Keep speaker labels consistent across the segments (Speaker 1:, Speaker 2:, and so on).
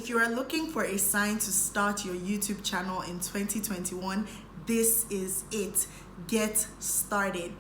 Speaker 1: if you are looking for a sign to start your YouTube channel in 2021, this is it. Get started.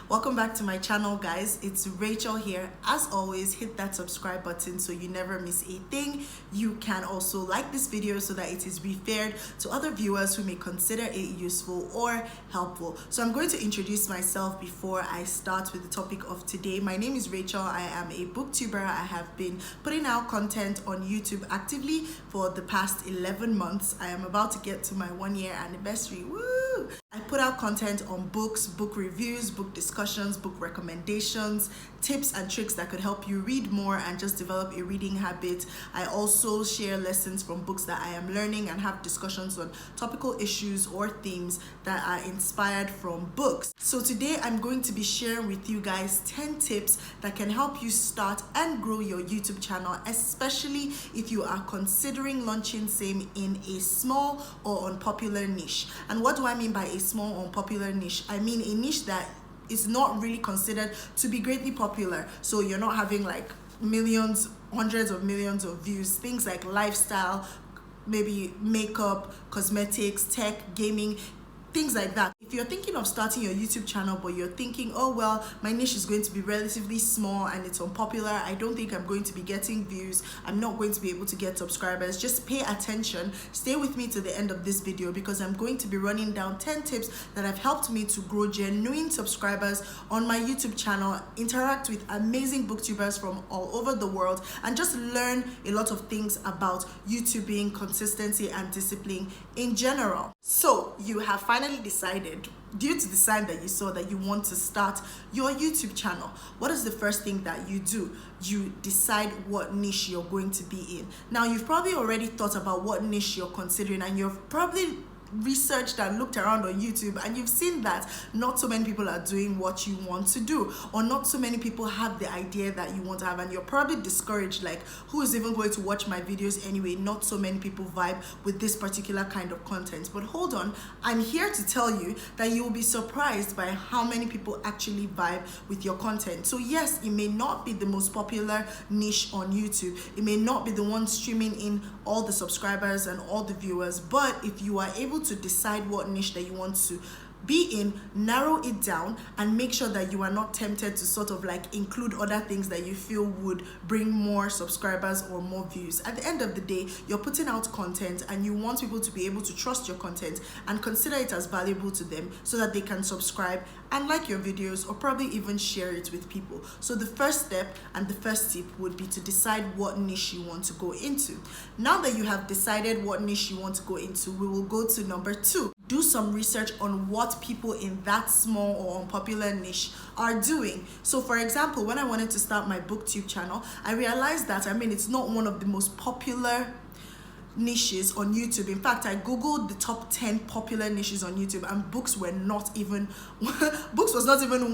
Speaker 1: Welcome back to my channel, guys. It's Rachel here. As always, hit that subscribe button so you never miss a thing. You can also like this video so that it is referred to other viewers who may consider it useful or helpful. So I'm going to introduce myself before I start with the topic of today. My name is Rachel. I am a booktuber. I have been putting out content on YouTube actively for the past 11 months. I am about to get to my 1-year anniversary. Woo! I put out content on books, book reviews, book discussions, book recommendations, tips and tricks that could help you read more and just develop a reading habit. I also share lessons from books that I am learning and have discussions on topical issues or themes that are inspired from books. So today I'm going to be sharing with you guys 10 tips that can help you start and grow your YouTube channel, especially if you are considering launching same in a small or unpopular niche. And what do I mean by a small or unpopular niche? I mean a niche that is not really considered to be greatly popular. So you're not having like millions, hundreds of millions of views. Things like lifestyle, maybe makeup, cosmetics, tech, gaming, things like that. If you're thinking of starting your YouTube channel but you're thinking, oh well, my niche is going to be relatively small and it's unpopular, I don't think I'm going to be getting views, I'm not going to be able to get subscribers, just pay attention, stay with me to the end of this video because I'm going to be running down 10 tips that have helped me to grow genuine subscribers on my YouTube channel, interact with amazing booktubers from all over the world, and just learn a lot of things about YouTubing, consistency and discipline in general. So you have finally decided, due to the sign that you saw, that you want to start your YouTube channel. What is the first thing that you do? You decide what niche you're going to be in. Now, you've probably already thought about what niche you're considering, and you've probably researched and looked around on YouTube, and you've seen that not so many people are doing what you want to do, or not so many people have the idea that you want to have, and you're probably discouraged, like, who is even going to watch my videos anyway? Not so many people vibe with this particular kind of content. But hold on, I'm here to tell you that you will be surprised by how many people actually vibe with your content. So yes, it may not be the most popular niche on YouTube, it may not be the one streaming in all the subscribers and all the viewers, but if you are able to decide what niche that you want to be in, narrow it down, and make sure that you are not tempted to sort of like include other things that you feel would bring more subscribers or more views. At the end of the day, you're putting out content and you want people to be able to trust your content and consider it as valuable to them so that they can subscribe and like your videos, or probably even share it with people. So the first step and the first tip would be to decide what niche you want to go into. Now that you have decided what niche you want to go into, we will go to number 2. Do some research on what people in that small or unpopular niche are doing. So for example, when I wanted to start my booktube channel, I realized that, it's not one of the most popular niches on YouTube. In fact, I googled the top 10 popular niches on YouTube, and books was not even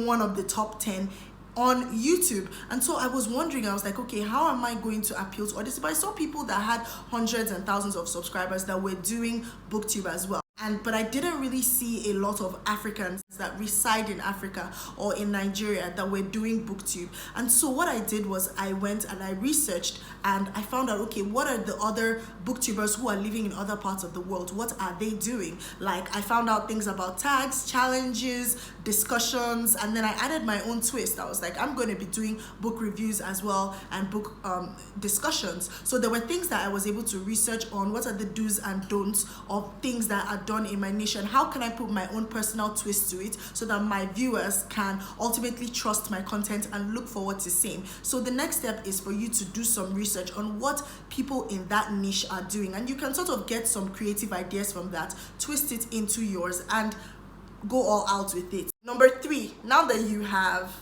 Speaker 1: one of the top 10 on YouTube. And so I was wondering, I was like, okay, how am I going to appeal to others? But I saw people that had hundreds and thousands of subscribers that were doing booktube as well. But I didn't really see a lot of Africans that reside in Africa or in Nigeria that were doing booktube. And so what I did was I went and I researched, and I found out, okay, what are the other booktubers who are living in other parts of the world? What are they doing? Like, I found out things about tags, challenges, discussions, and then I added my own twist. I was like, I'm going to be doing book reviews as well and book discussions. So there were things that I was able to research on. What are the do's and don'ts of things that are done in my niche, and how can I put my own personal twist to it so that my viewers can ultimately trust my content and look forward to same. So the next step is for you to do some research on what people in that niche are doing, and you can sort of get some creative ideas from that, twist it into yours, and go all out with it. Number 3, now that you have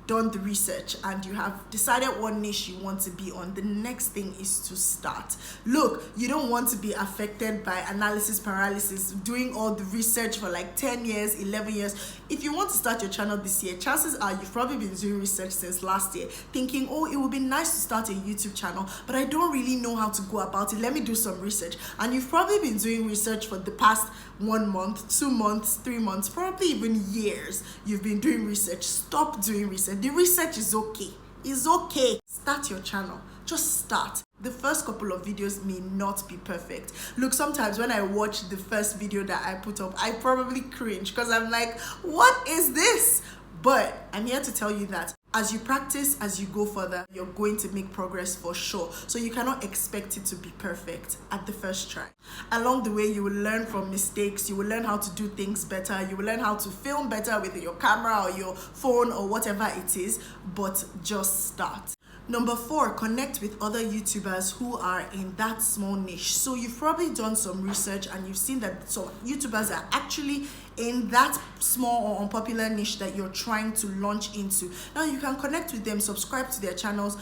Speaker 1: done the research and you have decided what niche you want to be on, the next thing is to start. Look, you don't want to be affected by analysis paralysis, doing all the research for like 10 years, 11 years. If you want to start your channel this year, chances are you've probably been doing research since last year, thinking, oh, it would be nice to start a YouTube channel, but I don't really know how to go about it. Let me do some research. And you've probably been doing research for the past 1 month, 2 months, 3 months, probably even years. You've been doing research. Stop doing research. The research is okay. It's okay. Start your channel. Just start. The first couple of videos may not be perfect. Look, sometimes when I watch the first video that I put up, I probably cringe because I'm like, what is this? But I'm here to tell you that as you practice, as you go further, you're going to make progress for sure. So you cannot expect it to be perfect at the first try. Along the way, you will learn from mistakes. You will learn how to do things better. You will learn how to film better with your camera or your phone or whatever it is, but just start. Number 4, connect with other YouTubers who are in that small niche. So you've probably done some research and you've seen that some YouTubers are actually in that small or unpopular niche that you're trying to launch into. Now you can connect with them, subscribe to their channels,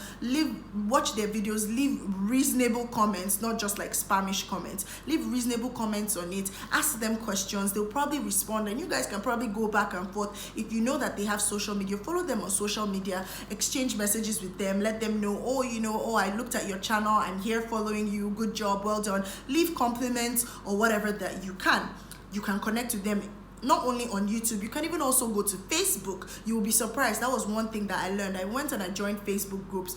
Speaker 1: watch their videos, leave reasonable comments, not just like spamish comments. Leave reasonable comments on it, ask them questions, they'll probably respond, and you guys can probably go back and forth. If you know that they have social media, follow them on social media, exchange messages with them, let them know, oh, I looked at your channel, I'm here following you, good job, well done. Leave compliments or whatever that you can. You can connect with them not only on YouTube, you can even also go to Facebook. You will be surprised. That was one thing that I learned. I went and I joined Facebook groups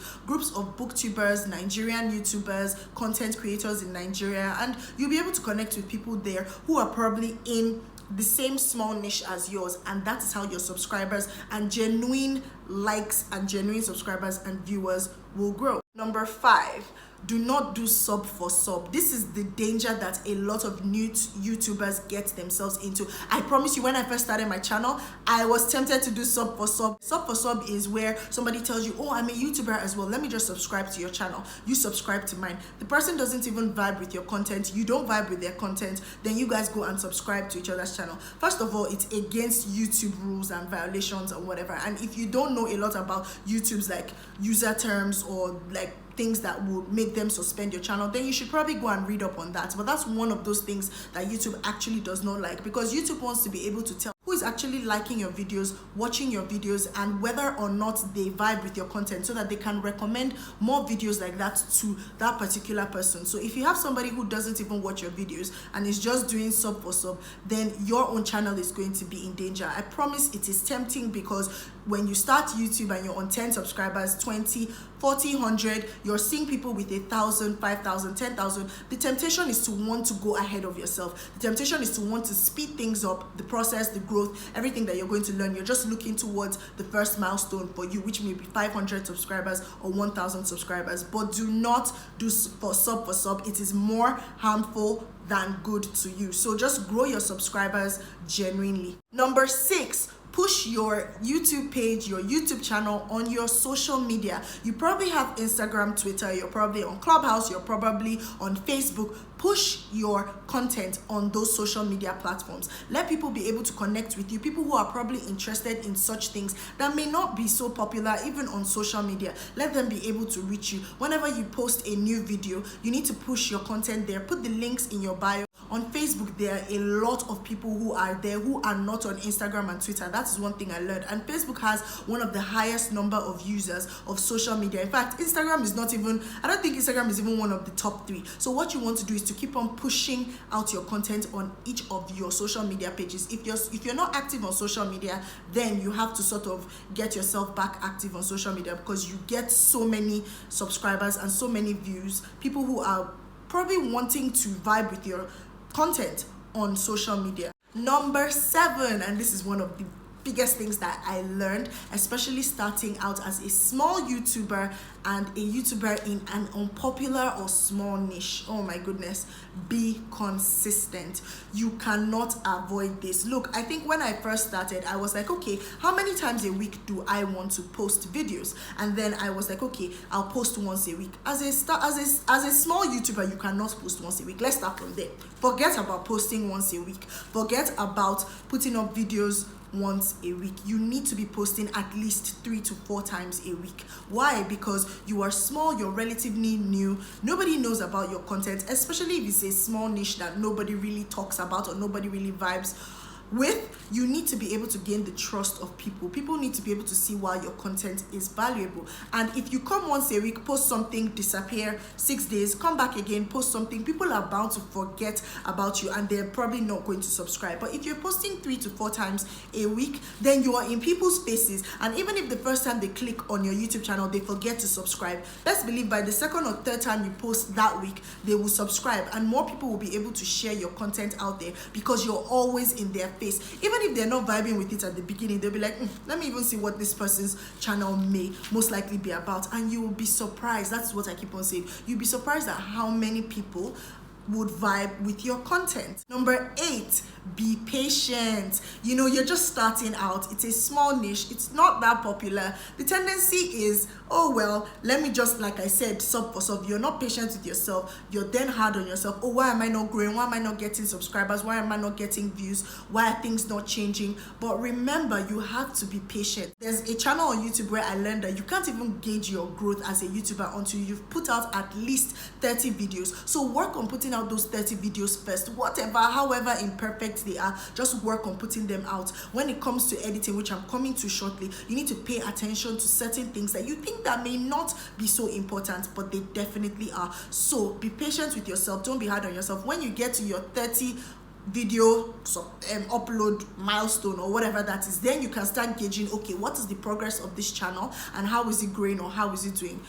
Speaker 1: of booktubers, Nigerian YouTubers, content creators in Nigeria, and you'll be able to connect with people there who are probably in the same small niche as yours, and that is how your subscribers and genuine likes and genuine subscribers and viewers will grow. Number 5, do not do sub for sub. This is the danger that a lot of new YouTubers get themselves into. I promise you, when I first started my channel, I was tempted to do sub for sub. Sub for sub is where somebody tells you, oh, I'm a YouTuber as well, let me just subscribe to your channel. You subscribe to mine. The person doesn't even vibe with your content, you don't vibe with their content, then you guys go and subscribe to each other's channel. First of all, it's against YouTube rules and violations or whatever. And if you don't know a lot about YouTube's like user terms or like things that would make them suspend your channel, then you should probably go and read up on that. But that's one of those things that YouTube actually does not like, because YouTube wants to be able to tell who is actually liking your videos, watching your videos, and whether or not they vibe with your content, so that they can recommend more videos like that to that particular person. So if you have somebody who doesn't even watch your videos and is just doing sub for sub, then your own channel is going to be in danger. I promise it is tempting, because when you start YouTube and you're on 10 subscribers, 20, 40, 100, you're seeing people with 1,000, 5,000, 10,000. The temptation is to want to go ahead of yourself. The temptation is to want to speed things up, the process, the growth, everything that you're going to learn. You're just looking towards the first milestone for you, which may be 500 subscribers or 1,000 subscribers. But do not do for sub. It is more harmful than good to you. So just grow your subscribers genuinely. Number 6, push your YouTube page, your YouTube channel on your social media. You probably have Instagram, Twitter, you're probably on Clubhouse, you're probably on Facebook. Push your content on those social media platforms. Let people be able to connect with you, people who are probably interested in such things that may not be so popular even on social media. Let them be able to reach you. Whenever you post a new video, you need to push your content there. Put the links in your bio. On Facebook, there are a lot of people who are there who are not on Instagram and Twitter. That is one thing I learned. And Facebook has one of the highest number of users of social media. In fact, Instagram is not even, I don't think Instagram is even one of the top 3. So what you want to do is to keep on pushing out your content on each of your social media pages. If you're not active on social media, then you have to sort of get yourself back active on social media, because you get so many subscribers and so many views, people who are probably wanting to vibe with your content on social media. Number 7, and this is one of the biggest things that I learned, especially starting out as a small YouTuber and a YouTuber in an unpopular or small niche. Oh my goodness, be consistent. You cannot avoid this. Look, I think when I first started, I was like, okay, how many times a week do I want to post videos? And then I was like, okay, I'll post once a week. As a small YouTuber, you cannot post once a week. Let's start from there. Forget about posting once a week. Forget about putting up videos once a week. You need to be posting at least 3 to 4 times a week. Why? Because you are small, you're relatively new, nobody knows about your content, especially if it's a small niche that nobody really talks about or nobody really vibes you need to be able to gain the trust of people. People need to be able to see why your content is valuable. And if you come once a week, post something, disappear 6 days, come back again, post something, people are bound to forget about you and they're probably not going to subscribe. But if you're posting 3 to 4 times a week, then you are in people's faces, and even if the first time they click on your YouTube channel they forget to subscribe, best believe by the second or third time you post that week they will subscribe, and more people will be able to share your content out there because you're always in their face. Even if they're not vibing with it at the beginning, they'll be like, let me even see what this person's channel may most likely be about. And you will be surprised. That's what I keep on saying. You'll be surprised at how many people would vibe with your content. Number 8, be patient. You know, you're just starting out. It's a small niche. It's not that popular. The tendency is, oh well, let me just, like I said, sub for sub. You're not patient with yourself. You're then hard on yourself. Oh, why am I not growing? Why am I not getting subscribers? Why am I not getting views? Why are things not changing? But remember, you have to be patient. There's a channel on YouTube where I learned that you can't even gauge your growth as a YouTuber until you've put out at least 30 videos. So work on putting out those 30 videos first. Whatever, however imperfect they are, just work on putting them out. When it comes to editing, which I'm coming to shortly, you need to pay attention to certain things that you think that may not be so important, but they definitely are. So be patient with yourself. Don't be hard on yourself. When you get to your 30 video upload milestone or whatever that is, then you can start gauging, okay, what is the progress of this channel and how is it growing or how is it doing.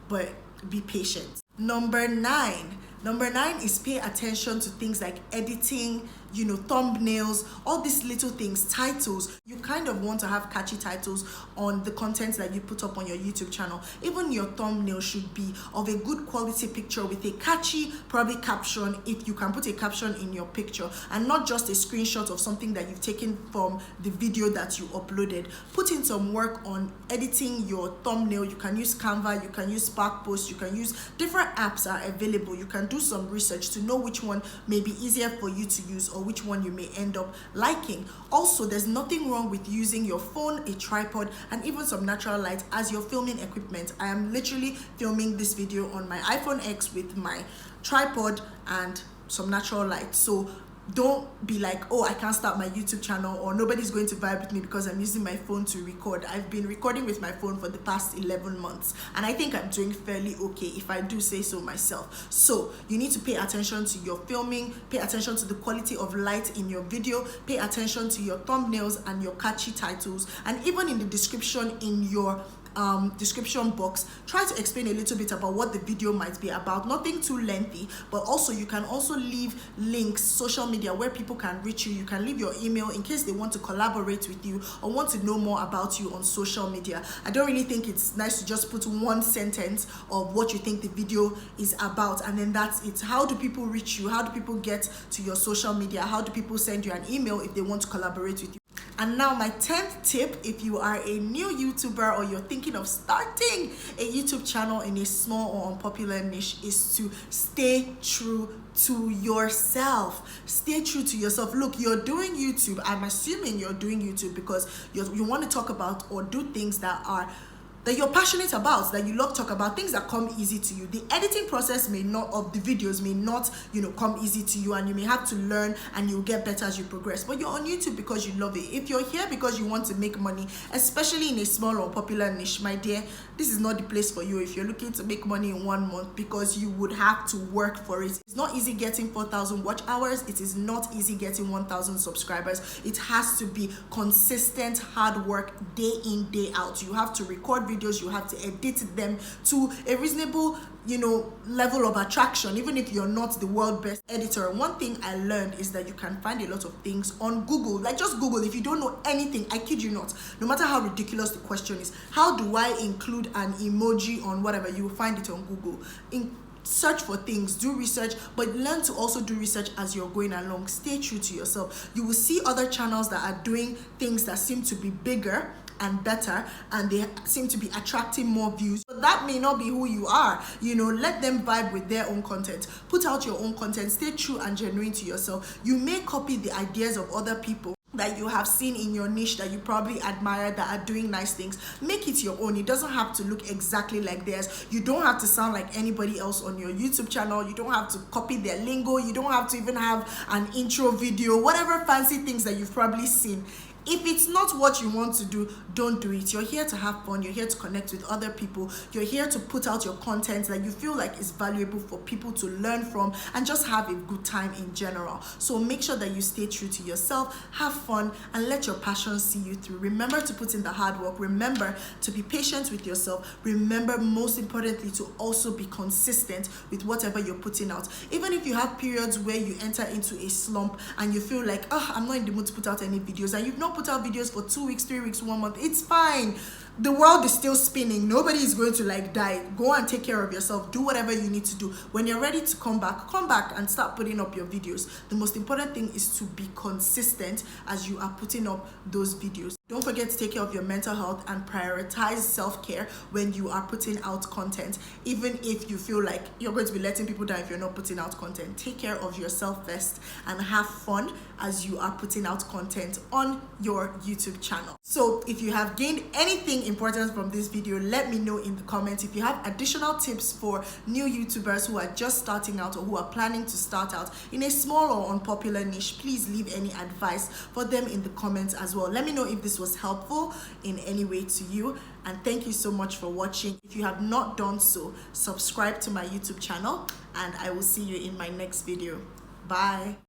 Speaker 1: But be patient. Number 9 is pay attention to things like editing, you know, thumbnails, all these little things, titles. You kind of want to have catchy titles on the content that you put up on your YouTube channel. Even your thumbnail should be of a good quality picture with a catchy, probably caption, if you can put a caption in your picture, and not just a screenshot of something that you've taken from the video that you uploaded. Put in some work on editing your thumbnail. You can use Canva, you can use Spark Post, you can use different apps are available. You can do some research to know which one may be easier for you to use or which one you may end up liking. Also, there's nothing wrong with using your phone, a tripod, and even some natural light as your filming equipment. I am literally filming this video on my iPhone X with my tripod and some natural light. So don't be like, oh, I can't start my YouTube channel or nobody's going to vibe with me because I'm using my phone to record. I've been recording with my phone for the past 11 months and I think I'm doing fairly okay, if I do say so myself. So you need to pay attention to your filming, pay attention to the quality of light in your video, pay attention to your thumbnails and your catchy titles, and even in the description in your description box, try to explain a little bit about what the video might be about. Nothing too lengthy, but also you can also leave links, social media, where people can reach you. You can leave your email in case they want to collaborate with you or want to know more about you on social media. I don't really think it's nice to just put one sentence of what you think the video is about and then that's it. How do people reach you? How do people get to your social media? How do people send you an email if they want to collaborate with you? And now my 10th tip, if you are a new YouTuber or you're thinking of starting a YouTube channel in a small or unpopular niche, is to stay true to yourself. Stay true to yourself. Look, you're doing YouTube. I'm assuming you're doing YouTube because you want to talk about or do things that you're passionate about, that you love to talk about, things that come easy to you. The editing process of the videos may not, come easy to you, and you may have to learn and you'll get better as you progress. But you're on YouTube because you love it. If you're here because you want to make money, especially in a small or popular niche, my dear, this is not the place for you if you're looking to make money in 1 month, because you would have to work for it. It's not easy getting 4,000 watch hours. It is not easy getting 1,000 subscribers. It has to be consistent hard work, day in, day out. You have to record videos, you have to edit them to a reasonable level of attraction, even if you're not the world best editor. One thing I learned is that you can find a lot of things on Google. Like, just Google. If you don't know anything, I kid you not, no matter how ridiculous the question is, how do I include an emoji on whatever, you will find it on Google. Search for things, do research, but learn to also do research as you're going along. Stay true to yourself. You will see other channels that are doing things that seem to be bigger and better, and they seem to be attracting more views, but that may not be who you are. Let them vibe with their own content. Put out your own content. Stay true and genuine to yourself. You may copy the ideas of other people, that you have seen in your niche that you probably admire that are doing nice things. Make it your own. It doesn't have to look exactly like theirs. You don't have to sound like anybody else on your YouTube channel. You don't have to copy their lingo. You don't have to even have an intro video, whatever fancy things that you've probably seen. If it's not what you want to do, don't do it. You're here to have fun. You're here to connect with other people. You're here to put out your content that you feel like is valuable for people to learn from and just have a good time in general. So make sure that you stay true to yourself, have fun, and let your passion see you through. Remember to put in the hard work. Remember to be patient with yourself. Remember, most importantly, to also be consistent with whatever you're putting out. Even if you have periods where you enter into a slump and you feel like, oh, I'm not in the mood to put out any videos, and you've not put out videos for 2 weeks, 3 weeks, 1 month, it's fine. The world is still spinning. Nobody is going to like die. Go and take care of yourself. Do whatever you need to do. When you're ready to come back and start putting up your videos. The most important thing is to be consistent as you are putting up those videos. Don't forget to take care of your mental health and prioritize self-care when you are putting out content. Even if you feel like you're going to be letting people down if you're not putting out content, take care of yourself first and have fun as you are putting out content on your YouTube channel. So if you have gained anything important from this video, let me know in the comments. If you have additional tips for new YouTubers who are just starting out or who are planning to start out in a small or unpopular niche, please leave any advice for them in the comments as well. Let me know if this was helpful in any way to you, and thank you so much for watching. If you have not done so, subscribe to my YouTube channel, and I will see you in my next video. Bye.